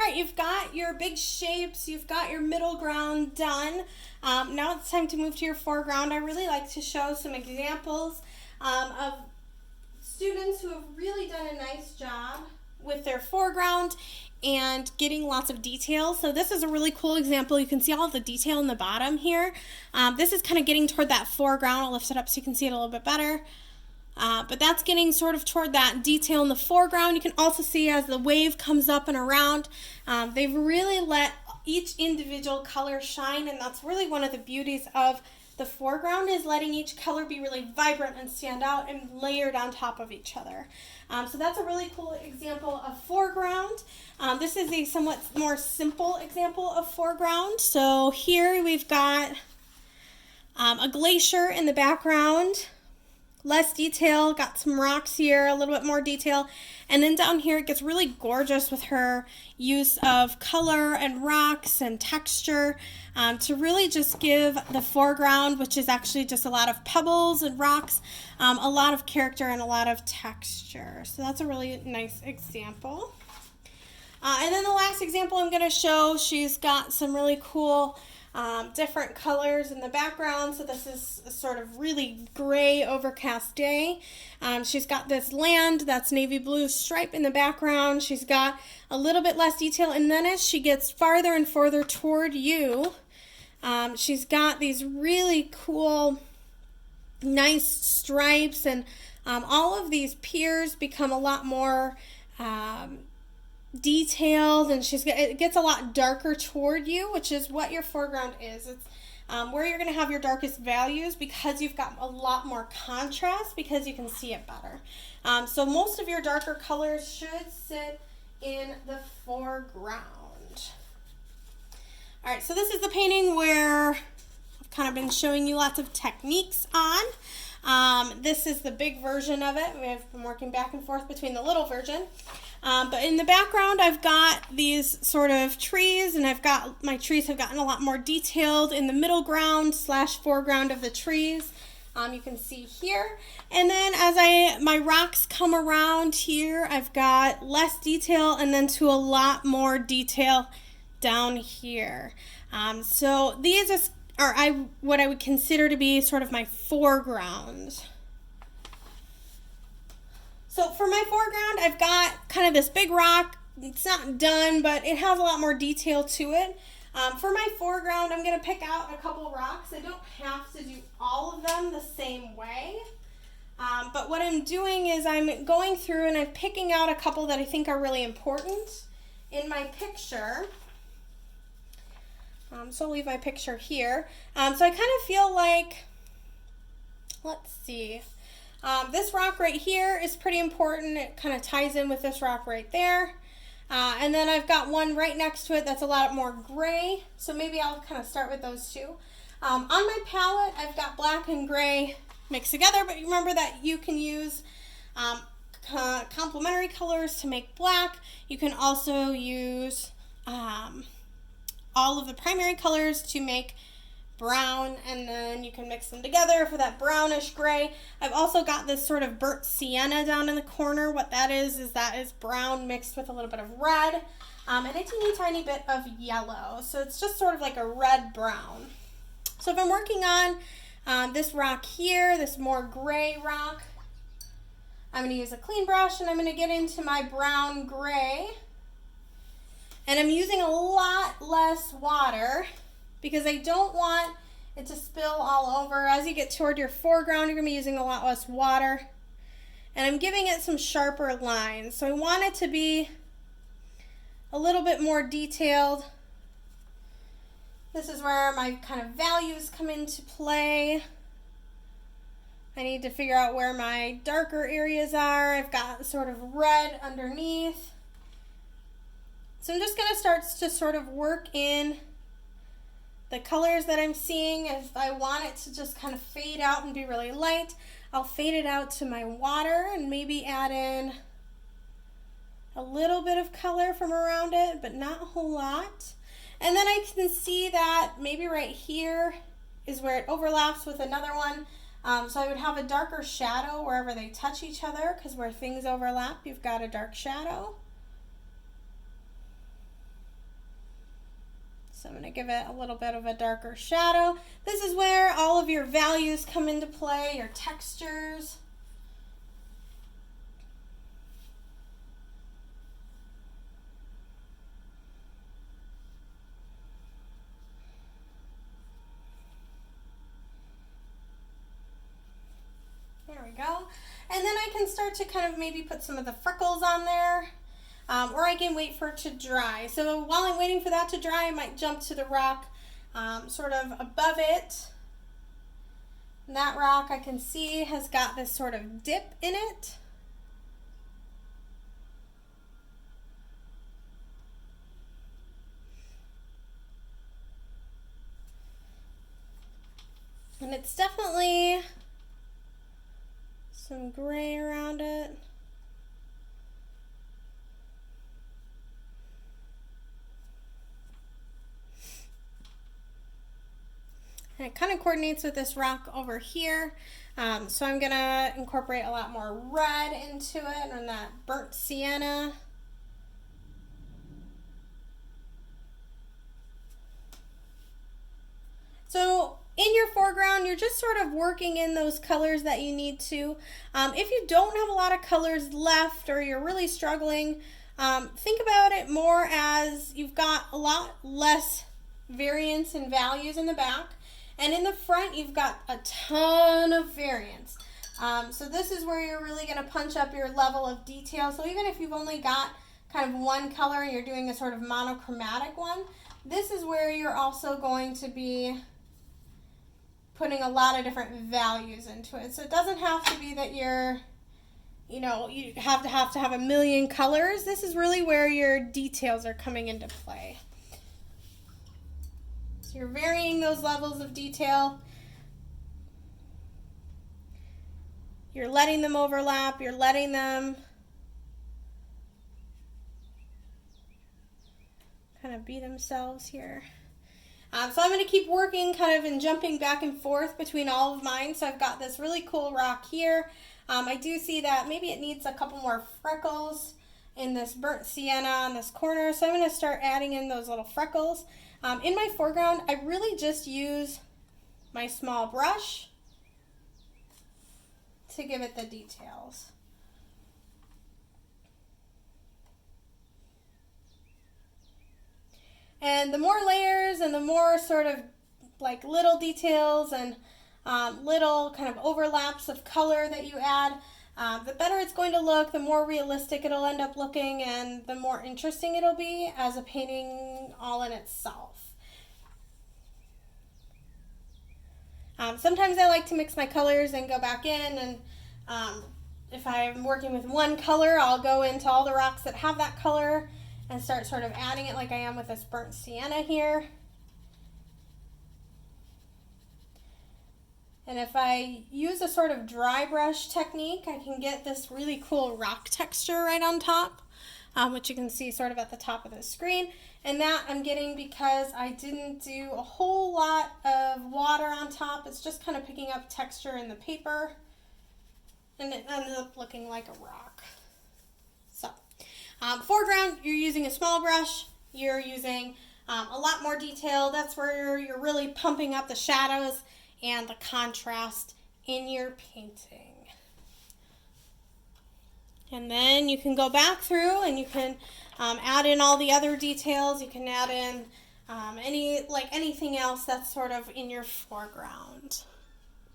All right, you've got your big shapes, you've got your middle ground done. Now it's time to move to your foreground. I really like to show some examples of students who have really done a nice job with their foreground and getting lots of detail. So this is a really cool example. You can see all of the detail in the bottom here. This is kind of getting toward that foreground. I'll lift it up so you can see it a little bit better. But that's getting sort of toward that detail in the foreground. You can also see as the wave comes up and around, they've really let each individual color shine, and that's really one of the beauties of the foreground, is letting each color be really vibrant and stand out and layered on top of each other. So that's a really cool example of foreground. This is a somewhat more simple example of foreground. So here we've got a glacier in the background. Less detail, got some rocks here, a little bit more detail. And then down here it gets really gorgeous with her use of color and rocks and texture to really just give the foreground, which is actually just a lot of pebbles and rocks, a lot of character and a lot of texture. So that's a really nice example. And then the last example I'm going to show, she's got some really cool different colors in the background. So this is a sort of really gray overcast day. She's got this land that's navy blue stripe in the background. She's got a little bit less detail, and then as she gets farther and farther toward you, she's got these really cool nice stripes, and all of these piers become a lot more detailed, and it gets a lot darker toward you, which is what your foreground is. It's where you're going to have your darkest values because you've got a lot more contrast because you can see it better. So most of your darker colors should sit in the foreground. All right, so this is the painting where I've kind of been showing you lots of techniques on. This is the big version of it. We've been working back and forth between the little version. But in the background, I've got these sort of trees, and my trees have gotten a lot more detailed in the middle ground / foreground of the trees. You can see here. And then as my rocks come around here, I've got less detail and then to a lot more detail down here. So these are what I would consider to be sort of my foreground. So for my foreground, I've got kind of this big rock. It's not done, but it has a lot more detail to it. For my foreground, I'm going to pick out a couple rocks. I don't have to do all of them the same way. But what I'm doing is I'm going through and I'm picking out a couple that I think are really important in my picture. So I'll leave my picture here. So I kind of feel like, let's see. This rock right here is pretty important. It kind of ties in with this rock right there. And then I've got one right next to it that's a lot more gray. So maybe I'll kind of start with those two. On my palette, I've got black and gray mixed together, but remember that you can use complementary colors to make black. You can also use all of the primary colors to make brown, and then you can mix them together for that brownish gray. I've also got this sort of burnt sienna down in the corner. What that is brown mixed with a little bit of red and a teeny tiny bit of yellow. So it's just sort of like a red brown. So if I'm working on this rock here, this more gray rock, I'm going to use a clean brush and I'm going to get into my brown gray. And I'm using a lot less water because I don't want it to spill all over. As you get toward your foreground, you're going to be using a lot less water. And I'm giving it some sharper lines. So I want it to be a little bit more detailed. This is where my kind of values come into play. I need to figure out where my darker areas are. I've got sort of red underneath. So I'm just going to start to sort of work in the colors that I'm seeing. If I want it to just kind of fade out and be really light, I'll fade it out to my water and maybe add in a little bit of color from around it, but not a whole lot. And then I can see that maybe right here is where it overlaps with another one. So I would have a darker shadow wherever they touch each other, because where things overlap, you've got a dark shadow. So I'm going to give it a little bit of a darker shadow. This is where all of your values come into play, your textures. There we go. And then I can start to kind of maybe put some of the freckles on there. Or I can wait for it to dry. So while I'm waiting for that to dry, I might jump to the rock sort of above it. And that rock I can see has got this sort of dip in it. And it's definitely some gray around it. And it kind of coordinates with this rock over here. So I'm gonna incorporate a lot more red into it and that burnt sienna. So in your foreground, you're just sort of working in those colors that you need to. If you don't have a lot of colors left or you're really struggling, think about it more as you've got a lot less variance in values in the back. And in the front, you've got a ton of variance. So this is where you're really going to punch up your level of detail. So even if you've only got kind of one color and you're doing a sort of monochromatic one, this is where you're also going to be putting a lot of different values into it. So it doesn't have to be that you're, you have to have a million colors. This is really where your details are coming into play. So you're varying those levels of detail. You're letting them overlap. You're letting them kind of be themselves here. So I'm going to keep working kind of and jumping back and forth between all of mine. So I've got this really cool rock here. I do see that maybe it needs a couple more freckles in this burnt sienna on this corner. So I'm going to start adding in those little freckles. In my foreground, I really just use my small brush to give it the details. And the more layers and the more sort of like little details and little kind of overlaps of color that you add, the better it's going to look, the more realistic it'll end up looking, and the more interesting it'll be as a painting all in itself. Sometimes I like to mix my colors and go back in, and if I'm working with one color, I'll go into all the rocks that have that color and start sort of adding it like I am with this burnt sienna here. And if I use a sort of dry brush technique, I can get this really cool rock texture right on top, which you can see sort of at the top of the screen. And that I'm getting because I didn't do a whole lot of water on top. It's just kind of picking up texture in the paper, and it ended up looking like a rock. So, foreground, you're using a small brush. You're using a lot more detail. That's where you're really pumping up the shadows and the contrast in your painting. And then you can go back through and you can add in all the other details. You can add in anything else that's sort of in your foreground.